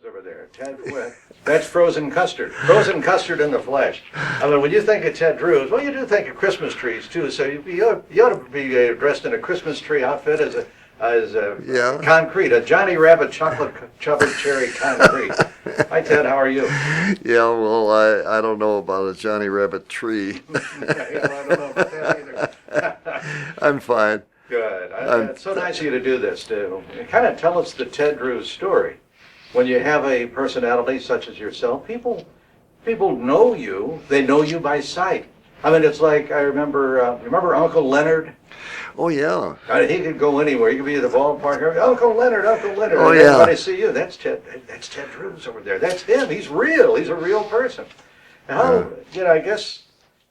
Drews over there. That's frozen custard. Frozen custard in the flesh. I mean, when you think of Ted Drews, well, you do think of Christmas trees too. So you ought to be dressed in a Christmas tree outfit as concrete, a Johnny Rabbit chocolate covered cherry concrete. Hi, Ted. How are you? Yeah, well, I don't know about a Johnny Rabbit tree. I don't know about that either. I'm fine. Good. It's so nice of you to do this, to kind of tell us the Ted Drews story. When you have a personality such as yourself, people know you. They know you by sight. I mean, it's like I remember Uncle Leonard? Oh, yeah. He could go anywhere. He could be at the ballpark. Uncle Leonard, Uncle Leonard. Oh, and yeah. everybody see you. That's Ted Drews over there. That's him. He's real. He's a real person. How, I guess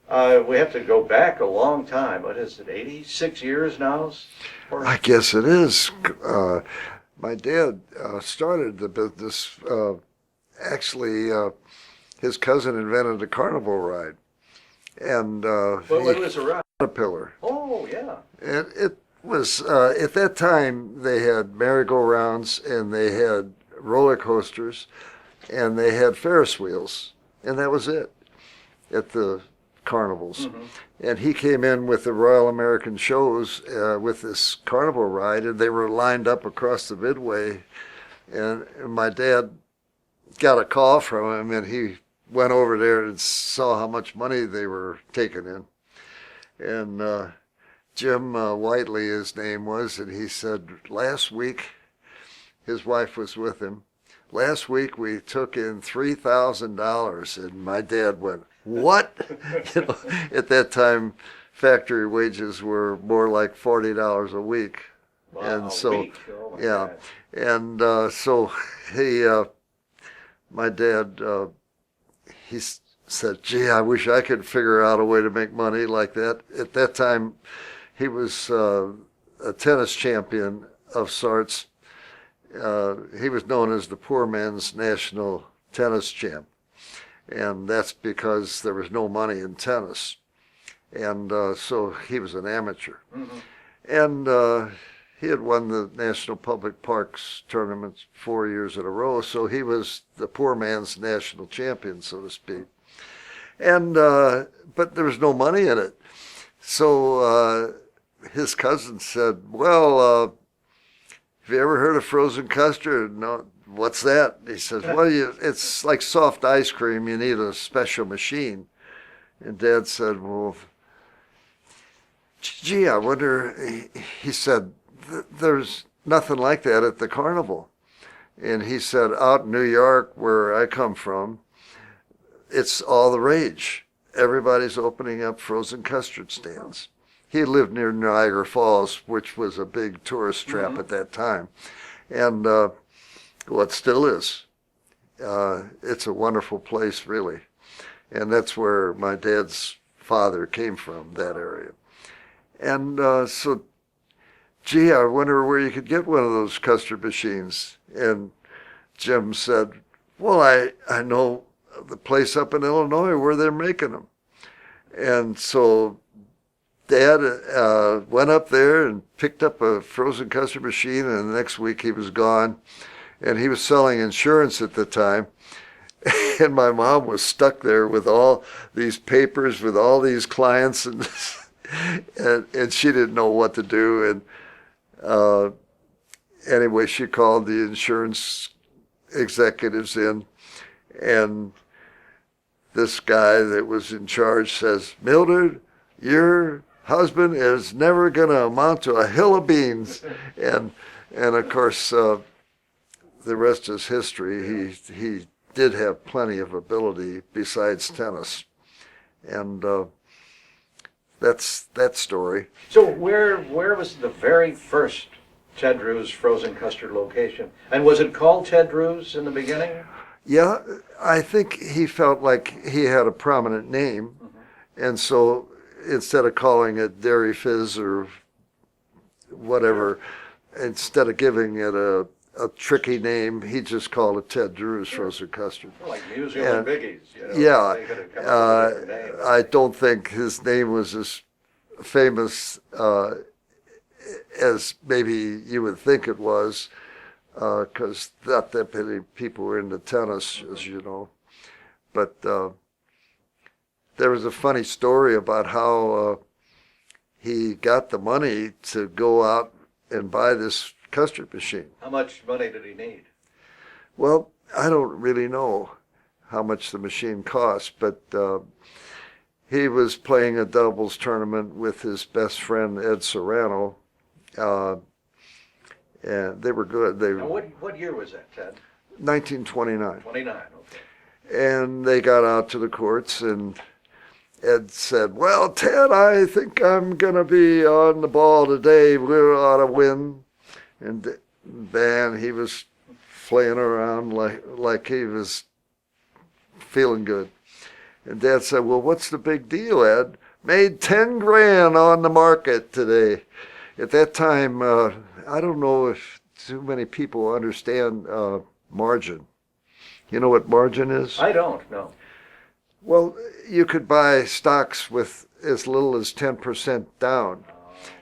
we have to go back a long time. What is it, 86 years now? I guess it is. My dad started the business. Actually, his cousin invented a carnival ride. And what was the ride? Caterpillar. Oh, yeah. And it was, at that time, they had merry-go-rounds and they had roller coasters and they had Ferris wheels. And that was it at the carnivals. Mm-hmm. And he came in with the Royal American Shows with this carnival ride, and they were lined up across the midway. And my dad got a call from him, and he went over there and saw how much money they were taking in. And Jim Whiteley, his name was, and he said, last week, his wife was with him, last week we took in $3,000, and my dad went, what? At that time, factory wages were more like $40 a week. Wow, and so, a week. Oh my God. And so my dad, he said, gee, I wish I could figure out a way to make money like that. At that time, he was a tennis champion of sorts. He was known as the poor man's national tennis champ. And that's because there was no money in tennis. And so he was an amateur. Mm-hmm. And he had won the National Public Parks tournaments 4 years in a row, so he was the poor man's national champion, so to speak. And but there was no money in it. So his cousin said, well, have you ever heard of frozen custard? No. What's that? He says, well, it's like soft ice cream. You need a special machine. And Dad said, well, gee, I wonder, he said, there's nothing like that at the carnival. And he said, out in New York, where I come from, it's all the rage. Everybody's opening up frozen custard stands. He lived near Niagara Falls, which was a big tourist trap at that time. And well, it still is. It's a wonderful place, really. And that's where my dad's father came from, that area. And so, gee, I wonder where you could get one of those custard machines. And Jim said, well, I know the place up in Illinois where they're making them. And so Dad went up there and picked up a frozen custard machine, and the next week he was gone. And he was selling insurance at the time. And my mom was stuck there with all these papers, with all these clients, and she didn't know what to do. And anyway, she called the insurance executives in, and this guy that was in charge says, Mildred, your husband is never going to amount to a hill of beans. And of course, the rest is history. He did have plenty of ability besides tennis. And that's that story. So where was the very first Ted Drews frozen custard location? And was it called Ted Drews in the beginning? Yeah, I think he felt like he had a prominent name. Mm-hmm. And so instead of calling it Dairy Fizz or whatever, instead of giving it a tricky name, he just called it Ted Drews frozen custard. Like Museum and Biggies, Yeah, I don't think his name was as famous as maybe you would think it was. because not that many people were into tennis, as you know. But there was a funny story about how he got the money to go out and buy this custard machine. How much money did he need? Well, I don't really know how much the machine cost, but he was playing a doubles tournament with his best friend Ed Serrano, and they were good. They Now, what year was that, Ted? 1929, 29, okay. and they got out to the courts, and Ed said, "Well, Ted, I think I'm gonna be on the ball today. We ought to win." And man, he was playing around like he was feeling good. And Dad said, "Well, what's the big deal, Ed? Made 10 grand on the market today." At that time, I don't know if too many people understand margin. You know what margin is? I don't know. Well, you could buy stocks with as little as 10% down.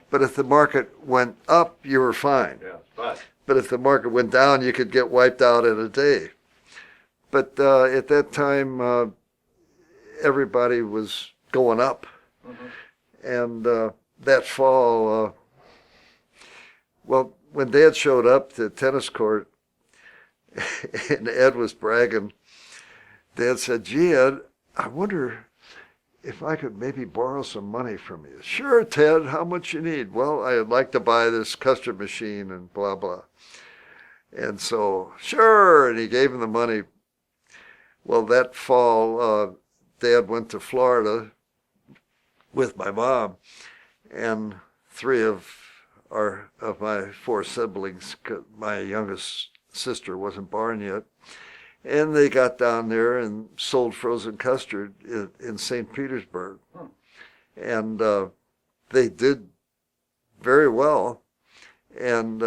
But if the market went up, you were fine. Yeah, But if the market went down, you could get wiped out in a day. But at that time, everybody was going up. And that fall, well, when Dad showed up to the tennis court and Ed was bragging, Dad said, "Gee, Ed, I wonder if I could maybe borrow some money from you." "Sure, Ted, how much you need?" "Well, I'd like to buy this custard machine and blah, blah." And so, "Sure," and he gave him the money. Well, that fall, Dad went to Florida with my mom, and 3 of my 4 siblings, my youngest sister wasn't born yet, and they got down there and sold frozen custard in St. Petersburg. And they did very well. And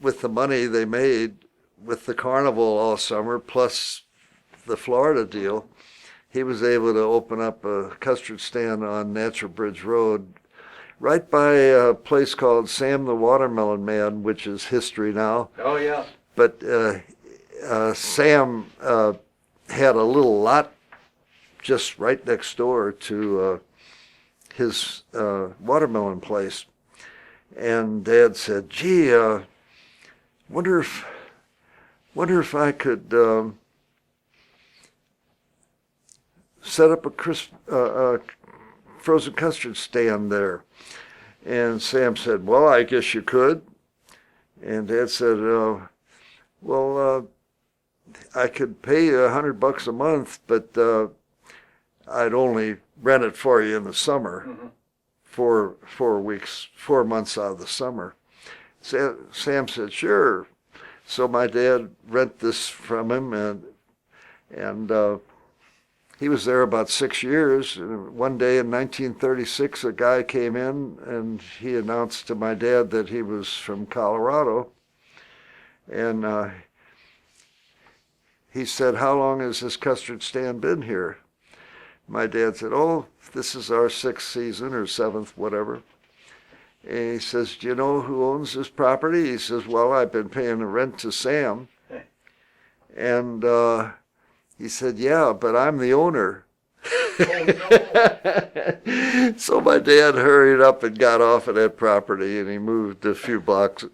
with the money they made with the carnival all summer, plus the Florida deal, he was able to open up a custard stand on Natural Bridge Road, right by a place called Sam the Watermelon Man, which is history now. Oh, yeah. But Sam had a little lot just right next door to his watermelon place. And Dad said, "Gee, wonder if I could set up a frozen custard stand there." And Sam said, "Well, I guess you could." And Dad said, "Well, I could pay you $100 a month, but I'd only rent it for you in the summer, 4 months out of the summer." Sam said, "Sure." So my dad rent this from him, and he was there about 6 years. And one day in 1936, a guy came in and he announced to my dad that he was from Colorado. And he said, "How long has this custard stand been here?" My dad said, "Oh, this is our 6th season or 7th, whatever." And he says, "Do you know who owns this property?" He says, "Well, I've been paying the rent to Sam." And he said, "Yeah, but I'm the owner." Oh, no. So my dad hurried up and got off of that property, and he moved a few blocks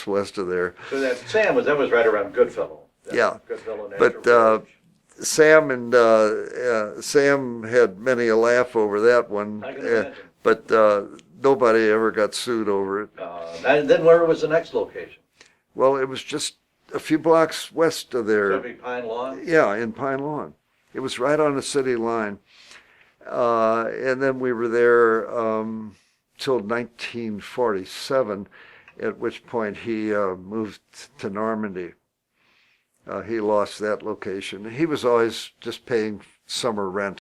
west of there. So that was right around Goodfellow. Yeah. Goodfellow But Natural Bridge. Sam had many a laugh over that one. I can imagine. But nobody ever got sued over it. And then where was the next location? Well, it was just a few blocks west of there. Could be Pine Lawn? Yeah, in Pine Lawn. It was right on the city line. And then we were there till 1947, at which point he moved to Normandy. He lost that location. He was always just paying summer rent.